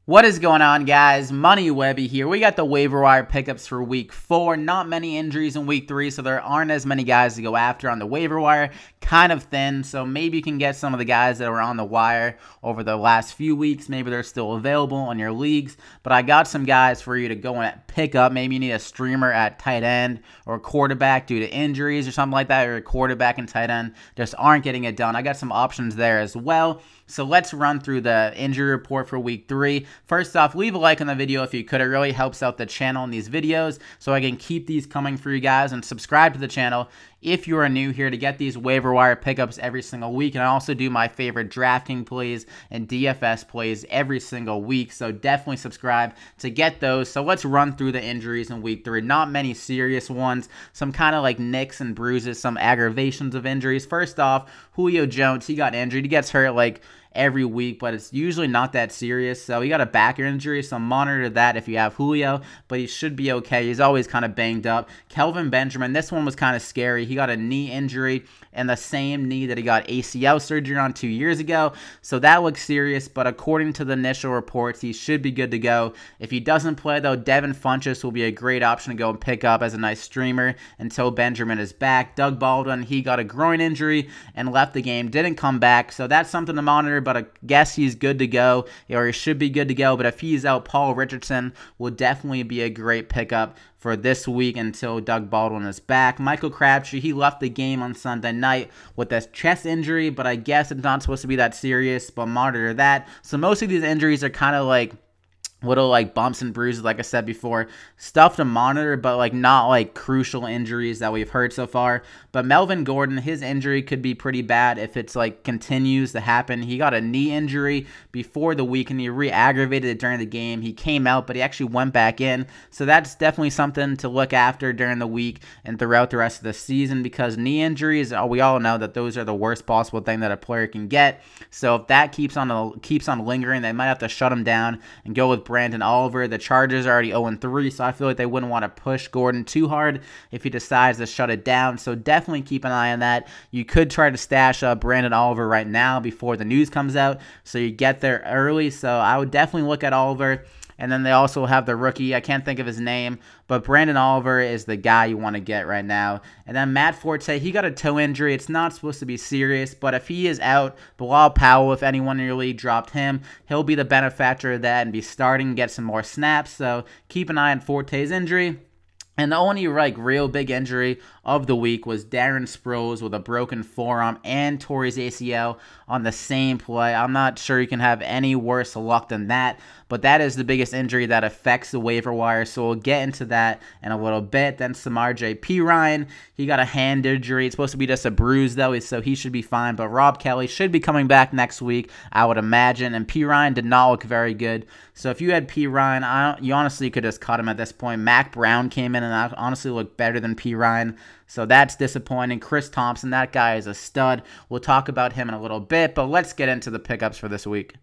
What is going on, guys? Money Webby here. We got the waiver wire pickups for week 4. Not many injuries in week 3, so there aren't as many guys to go after on the waiver wire. Kind of thin, so maybe you can get some of the guys that were on the wire over the last few weeks. Maybe they're still available in your leagues, but I got some guys for you to go and pick up. Maybe you need a streamer at tight end or quarterback due to injuries or something like that, or a quarterback and tight end just aren't getting it done. I got some options there as well. So let's run through the injury report for week 3. First off, leave a like on the video if you could. It really helps out the channel in these videos so I can keep these coming for you guys, and subscribe to the channel if you are new here to get these waiver wire pickups every single week. And I also do my favorite DraftKings plays and DFS plays every single week, so definitely subscribe to get those. So let's run through the injuries in week 3. Not many serious ones, some kind of like nicks and bruises, some aggravations of injuries. First off, Julio Jones, he got injured. He gets hurt like every week, but it's usually not that serious. So he got a back injury, so monitor that if you have Julio, but he should be okay. He's always kind of banged up. Kelvin Benjamin, this one was kind of scary. He got a knee injury, and the same knee that he got ACL surgery on 2 years ago, so that looks serious, but according to the initial reports, he should be good to go. If he doesn't play, though, Devin Funchess will be a great option to go and pick up as a nice streamer until Benjamin is back. Doug Baldwin, he got a groin injury and left the game, didn't come back, so that's something to monitor, but I guess he's good to go, or he should be good to go. But if he's out, Paul Richardson will definitely be a great pickup for this week until Doug Baldwin is back. Michael Crabtree, he left the game on Sunday night with a chest injury, but I guess it's not supposed to be that serious, but monitor that. So most of these injuries are kind of like little like bumps and bruises, like I said before, stuff to monitor, but like not like crucial injuries that we've heard so far. But Melvin Gordon, his injury could be pretty bad if it's like continues to happen. He got a knee injury before the week and he re-aggravated it during the game. He came out, but he actually went back in, so that's definitely something to look after during the week and throughout the rest of the season, because knee injuries, we all know that those are the worst possible thing that a player can get. So if that keeps on lingering, they might have to shut him down and go with Brandon Oliver. The Chargers are already 0-3, so I feel like they wouldn't want to push Gordon too hard if he decides to shut it down. So definitely keep an eye on that. You could try to stash up Brandon Oliver right now before the news comes out, so you get there early. So I would definitely look at Oliver. And then they also have the rookie. I can't think of his name, but Brandon Oliver is the guy you want to get right now. And then Matt Forte, he got a toe injury. It's not supposed to be serious, but if he is out, Bilal Powell, if anyone in your league dropped him, he'll be the benefactor of that and be starting, get some more snaps. So keep an eye on Forte's injury. And the only like real big injury of the week was Darren Sproles with a broken forearm and tore his ACL on the same play. I'm not sure you can have any worse luck than that, but that is the biggest injury that affects the waiver wire, so we'll get into that in a little bit. Then Samaje Perine, he got a hand injury. It's supposed to be just a bruise, though, so he should be fine, but Rob Kelly should be coming back next week, I would imagine, and Perine did not look very good. So if you had Perine, you honestly could just cut him at this point. Mac Brown came in and I honestly looked better than Perine, so that's disappointing. Chris Thompson, that guy is a stud. We'll talk about him in a little bit, but let's get into the pickups for this week.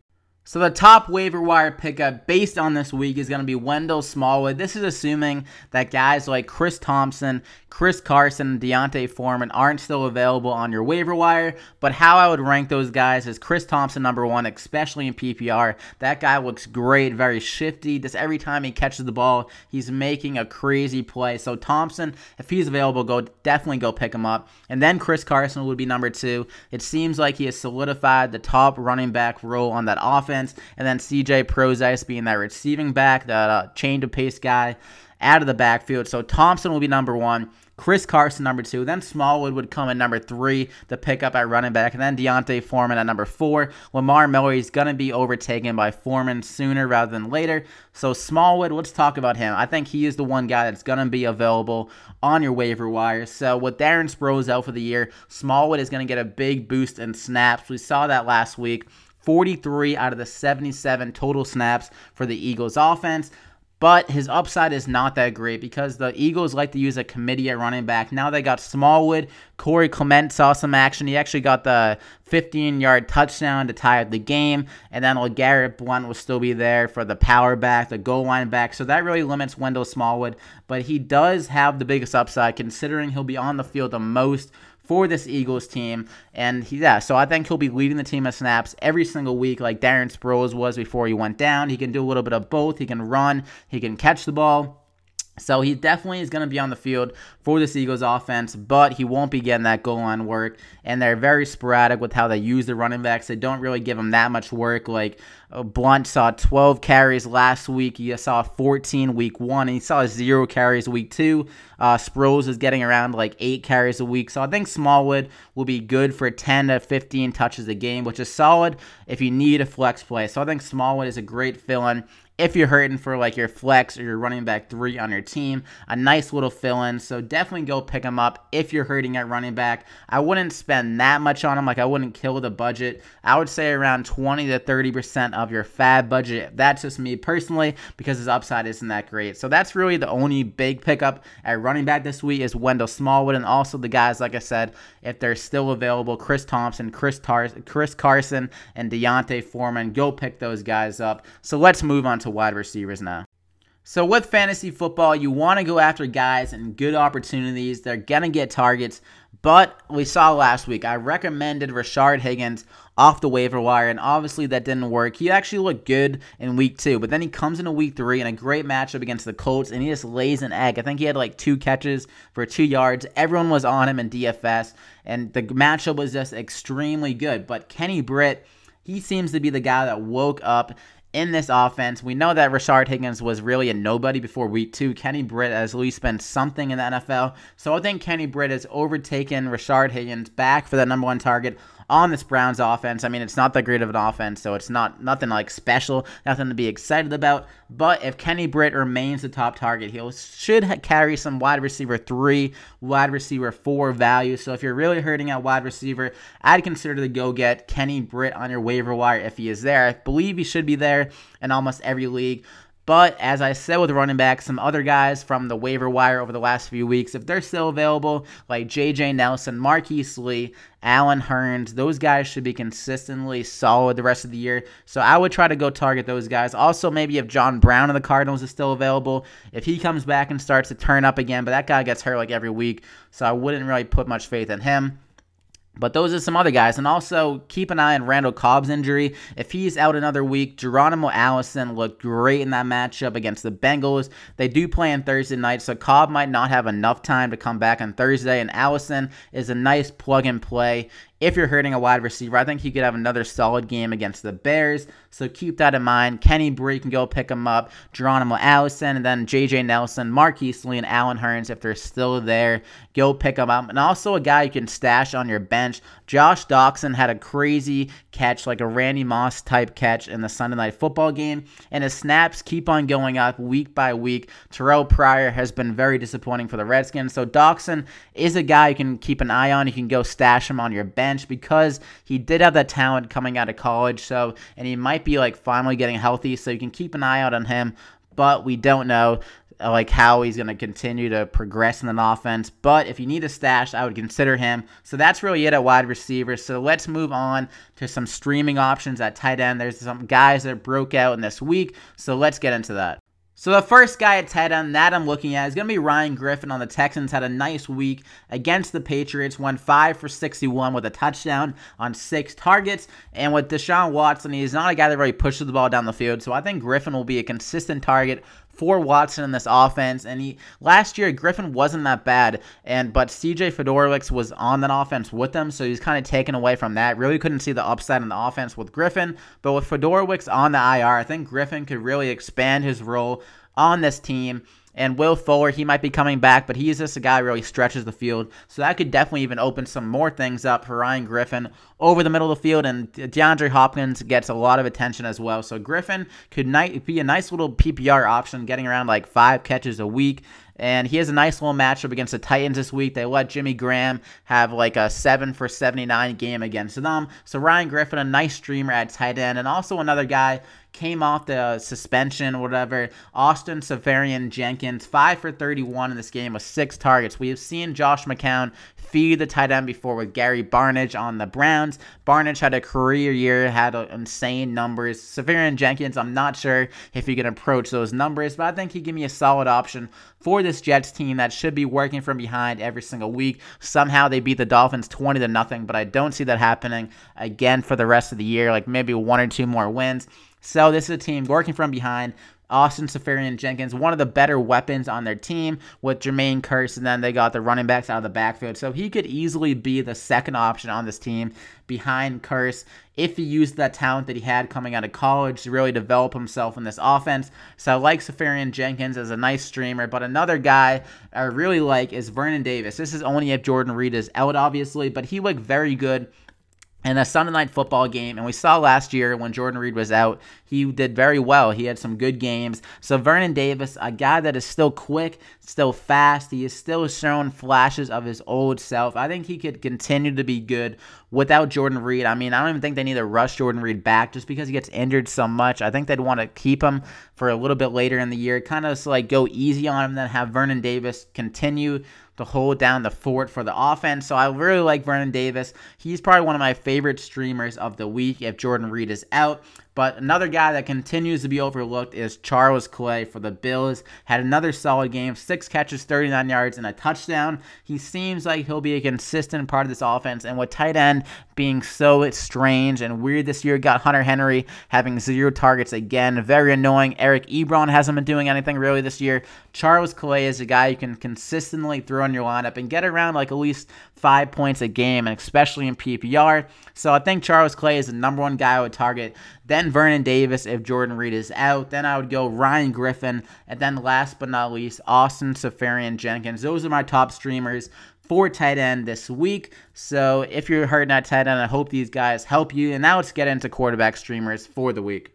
So the top waiver wire pickup based on this week is going to be Wendell Smallwood. This is assuming that guys like Chris Thompson, Chris Carson, and Deontay Foreman aren't still available on your waiver wire. But how I would rank those guys is Chris Thompson #1, especially in PPR. That guy looks great, very shifty. Just every time he catches the ball, he's making a crazy play. So Thompson, if he's available, definitely go pick him up. And then Chris Carson would be #2. It seems like he has solidified the top running back role on that offense. And then CJ Prozise being that receiving back, that change of pace guy out of the backfield. So Thompson will be #1. Chris Carson #2. Then Smallwood would come in #3 to pick up at running back. And then Deontay Foreman at #4. Lamar Miller is going to be overtaken by Foreman sooner rather than later. So Smallwood, let's talk about him. I think he is the one guy that's going to be available on your waiver wire. So with Darren Sproles out for the year, Smallwood is going to get a big boost in snaps. We saw that last week. 43 out of the 77 total snaps for the Eagles offense. But his upside is not that great because the Eagles like to use a committee at running back. Now they got Smallwood. Corey Clement saw some action. He actually got the 15-yard touchdown to tie up the game. And then LeGarrette Blount will still be there for the power back, the goal line back. So that really limits Wendell Smallwood. But he does have the biggest upside considering he'll be on the field the most for this Eagles team. And so I think he'll be leading the team in snaps every single week like Darren Sproles was before he went down. He can do a little bit of both. He can run. He can catch the ball. So he definitely is going to be on the field for this Eagles offense, but he won't be getting that goal line work, and they're very sporadic with how they use the running backs. They don't really give him that much work. Like Blunt saw 12 carries last week. He saw 14 week 1, and he saw 0 carries week 2. Sproles is getting around like 8 carries a week. So I think Smallwood will be good for 10 to 15 touches a game, which is solid if you need a flex play. So I think Smallwood is a great fill-in if you're hurting for like your flex or your running back 3 on your team. A nice little fill-in, so definitely go pick him up if you're hurting at running back. I wouldn't spend that much on him. Like I wouldn't kill the budget. I would say around 20 to 30% of your fab budget. That's just me personally because his upside isn't that great. So that's really the only big pickup at running back this week is Wendell Smallwood, and also the guys, like I said, if they're still available, Chris Thompson, Chris Carson, and Deontay Foreman. Go pick those guys up. So let's move on to wide receivers now. So with fantasy football, you want to go after guys and good opportunities. They're going to get targets, but we saw last week, I recommended Rashard Higgins off the waiver wire, and obviously that didn't work. He actually looked good in week 2, but then he comes into week 3 in a great matchup against the Colts, and he just lays an egg. I think he had like 2 catches for 2 yards. Everyone was on him in DFS, and the matchup was just extremely good. But Kenny Britt, he seems to be the guy that woke up in this offense. We know that Rashard Higgins was really a nobody before week 2. Kenny Britt has at least been something in the NFL. So I think Kenny Britt has overtaken Rashard Higgins back for that #1 target on this Browns offense. I mean, it's not that great of an offense, so it's nothing like special, nothing to be excited about. But if Kenny Britt remains the top target, he should carry some wide receiver 3, wide receiver 4 value. So if you're really hurting at wide receiver, I'd consider to go get Kenny Britt on your waiver wire if he is there. I believe he should be there in almost every league. But as I said with running back, some other guys from the waiver wire over the last few weeks, if they're still available, like J.J. Nelson, Marquise Lee, Allen Hurns, those guys should be consistently solid the rest of the year. So I would try to go target those guys. Also, maybe if John Brown of the Cardinals is still available, if he comes back and starts to turn up again, but that guy gets hurt like every week, so I wouldn't really put much faith in him. But those are some other guys. And also, keep an eye on Randall Cobb's injury. If he's out another week, Geronimo Allison looked great in that matchup against the Bengals. They do play on Thursday night, so Cobb might not have enough time to come back on Thursday. And Allison is a nice plug-and-play. If you're hurting a wide receiver, I think he could have another solid game against the Bears. So keep that in mind. Kenny Britt can go pick him up. Geronimo Allison, and then J.J. Nelson, Marquise Lee, and Allen Hurns, if they're still there, go pick them up. And also a guy you can stash on your bench. Josh Doxson had a crazy catch, like a Randy Moss type catch in the Sunday Night Football game. And his snaps keep on going up week by week. Terrell Pryor has been very disappointing for the Redskins. So Doxson is a guy you can keep an eye on. You can go stash him on your bench, because he did have that talent coming out of college, and he might be like finally getting healthy, so you can keep an eye out on him, but we don't know like how he's going to continue to progress in an offense. But if you need a stash, I would consider him. So that's really it at wide receiver. So let's move on to some streaming options at tight end. There's some guys that broke out in this week, so let's get into that. So the first guy at tight end that I'm looking at is going to be Ryan Griffin on the Texans. Had a nice week against the Patriots. Went 5 for 61 with a touchdown on 6 targets. And with Deshaun Watson, he's not a guy that really pushes the ball down the field. So I think Griffin will be a consistent target for Watson in this offense. And last year, Griffin wasn't that bad, but CJ Fedorowicz was on that offense with them, so he's kind of taken away from that. Really couldn't see the upside in the offense with Griffin, but with Fedorowicz on the IR, I think Griffin could really expand his role on this team. And Will Fuller, he might be coming back, but he's just a guy who really stretches the field. So that could definitely even open some more things up for Ryan Griffin over the middle of the field. And DeAndre Hopkins gets a lot of attention as well. So Griffin could be a nice little PPR option, getting around like 5 catches a week. And he has a nice little matchup against the Titans this week. They let Jimmy Graham have like a 7 for 79 game against them. So Ryan Griffin, a nice streamer at tight end. And also another guy, came off the suspension, whatever. Austin Seferian-Jenkins, 5 for 31 in this game with 6 targets. We have seen Josh McCown feed the tight end before with Gary Barnidge on the Browns. Barnidge had a career year, had insane numbers. Seferian-Jenkins, I'm not sure if he can approach those numbers, but I think he'd give me a solid option for this Jets team that should be working from behind every single week. Somehow they beat the Dolphins 20-0, but I don't see that happening again for the rest of the year, like maybe 1 or 2 more wins. So this is a team working from behind. Austin Seferian-Jenkins, one of the better weapons on their team with Jermaine Kearse, and then they got the running backs out of the backfield. So he could easily be the second option on this team behind Kearse if he used that talent that he had coming out of college to really develop himself in this offense. So I like Seferian-Jenkins as a nice streamer, but another guy I really like is Vernon Davis. This is only if Jordan Reed is out, obviously, but he looked very good in a Sunday Night Football game, and we saw last year when Jordan Reed was out, he did very well. He had some good games. So Vernon Davis, a guy that is still quick, still fast. He is still showing flashes of his old self. I think he could continue to be good without Jordan Reed. I mean, I don't even think they need to rush Jordan Reed back just because he gets injured so much. I think they'd want to keep him for a little bit later in the year, kind of like go easy on him, then have Vernon Davis continue to hold down the fort for the offense. So I really like Vernon Davis. He's probably one of my favorite streamers of the week if Jordan Reed is out. But another guy that continues to be overlooked is Charles Clay for the Bills. Had another solid game, 6 catches, 39 yards, and a touchdown. He seems like he'll be a consistent part of this offense. And with tight end being so strange and weird this year, got Hunter Henry having 0 targets again. Very annoying. Eric Ebron hasn't been doing anything really this year. Charles Clay is a guy you can consistently throw in your lineup and get around like at least 5 points a game, and especially in PPR. So I think Charles Clay is the #1 guy I would target. Then Vernon Davis if Jordan Reed is out. Then I would go Ryan Griffin. And then last but not least, Austin Seferian-Jenkins. Those are my top streamers for tight end this week. So if you're hurting at tight end, I hope these guys help you. And now let's get into quarterback streamers for the week.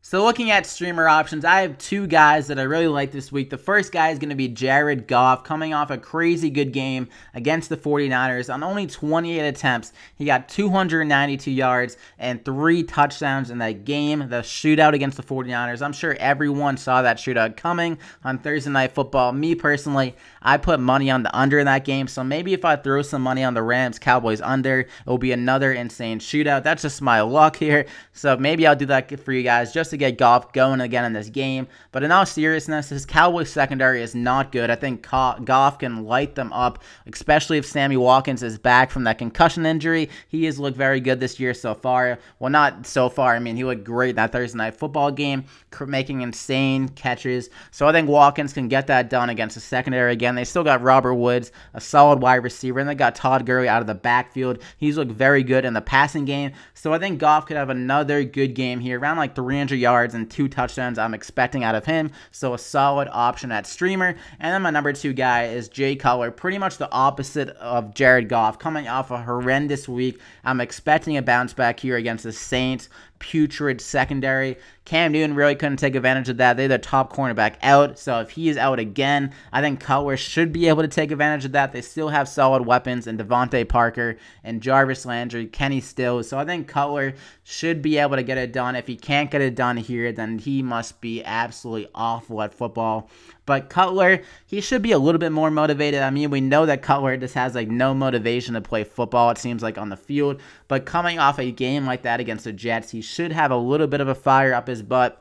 So looking at streamer options, I have 2 guys that I really like this week. The first guy is going to be Jared Goff, coming off a crazy good game against the 49ers. On only 28 attempts, he got 292 yards and 3 touchdowns in that game, the shootout against the 49ers. I'm sure everyone saw that shootout coming on Thursday Night Football. Me personally, I put money on the under in that game, so maybe if I throw some money on the Rams-Cowboys under, it will be another insane shootout. That's just my luck here, so maybe I'll do that for you guys just to get Goff going again in this game. But in all seriousness, his Cowboys secondary is not good. I think Goff can light them up, especially if Sammy Watkins is back from that concussion injury. He has looked very good this year so far. Well, not so far. I mean, he looked great in that Thursday Night Football game, making insane catches. So I think Watkins can get that done against the secondary again. They still got Robert Woods, a solid wide receiver, and they got Todd Gurley out of the backfield. He's looked very good in the passing game. So I think Goff could have another good game here, around like 300 yards and 2 touchdowns I'm expecting out of him. So a solid option at streamer. And then my #2 guy is Jay Cutler, pretty much the opposite of Jared Goff, coming off a horrendous week. I'm expecting a bounce back here against the Saints. Putrid secondary. Cam Newton really couldn't take advantage of that. They're the top cornerback out, so if he is out again, I think Cutler should be able to take advantage of that. They still have solid weapons in Devontae Parker and Jarvis Landry, Kenny Stills, so I think Cutler should be able to get it done. If he can't get it done here, then he must be absolutely awful at football. But Cutler, he should be a little bit more motivated. I mean, we know that Cutler just has like no motivation to play football, it seems like, on the field. But coming off a game like that against the Jets, he should have a little bit of a fire up his butt.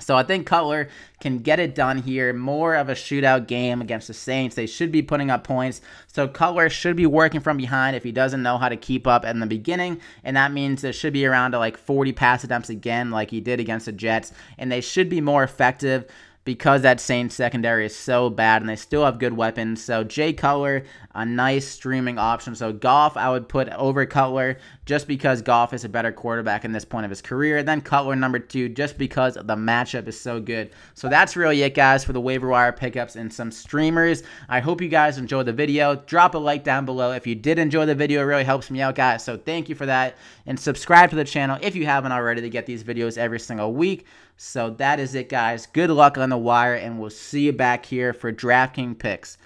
So I think Cutler can get it done here. More of a shootout game against the Saints. They should be putting up points. So Cutler should be working from behind if he doesn't know how to keep up in the beginning. And that means there should be around to like 40 pass attempts again like he did against the Jets. And they should be more effective because that Saints secondary is so bad and they still have good weapons. So Jay Cutler, a nice streaming option. So Goff, I would put over Cutler just because Goff is a better quarterback in this point of his career. Then Cutler #2 just because the matchup is so good. So that's really it, guys, for the waiver wire pickups and some streamers. I hope you guys enjoyed the video. Drop a like down below if you did enjoy the video. It really helps me out, guys. So thank you for that. And subscribe to the channel if you haven't already to get these videos every single week. So that is it, guys. Good luck on the wire, and we'll see you back here for DraftKings picks.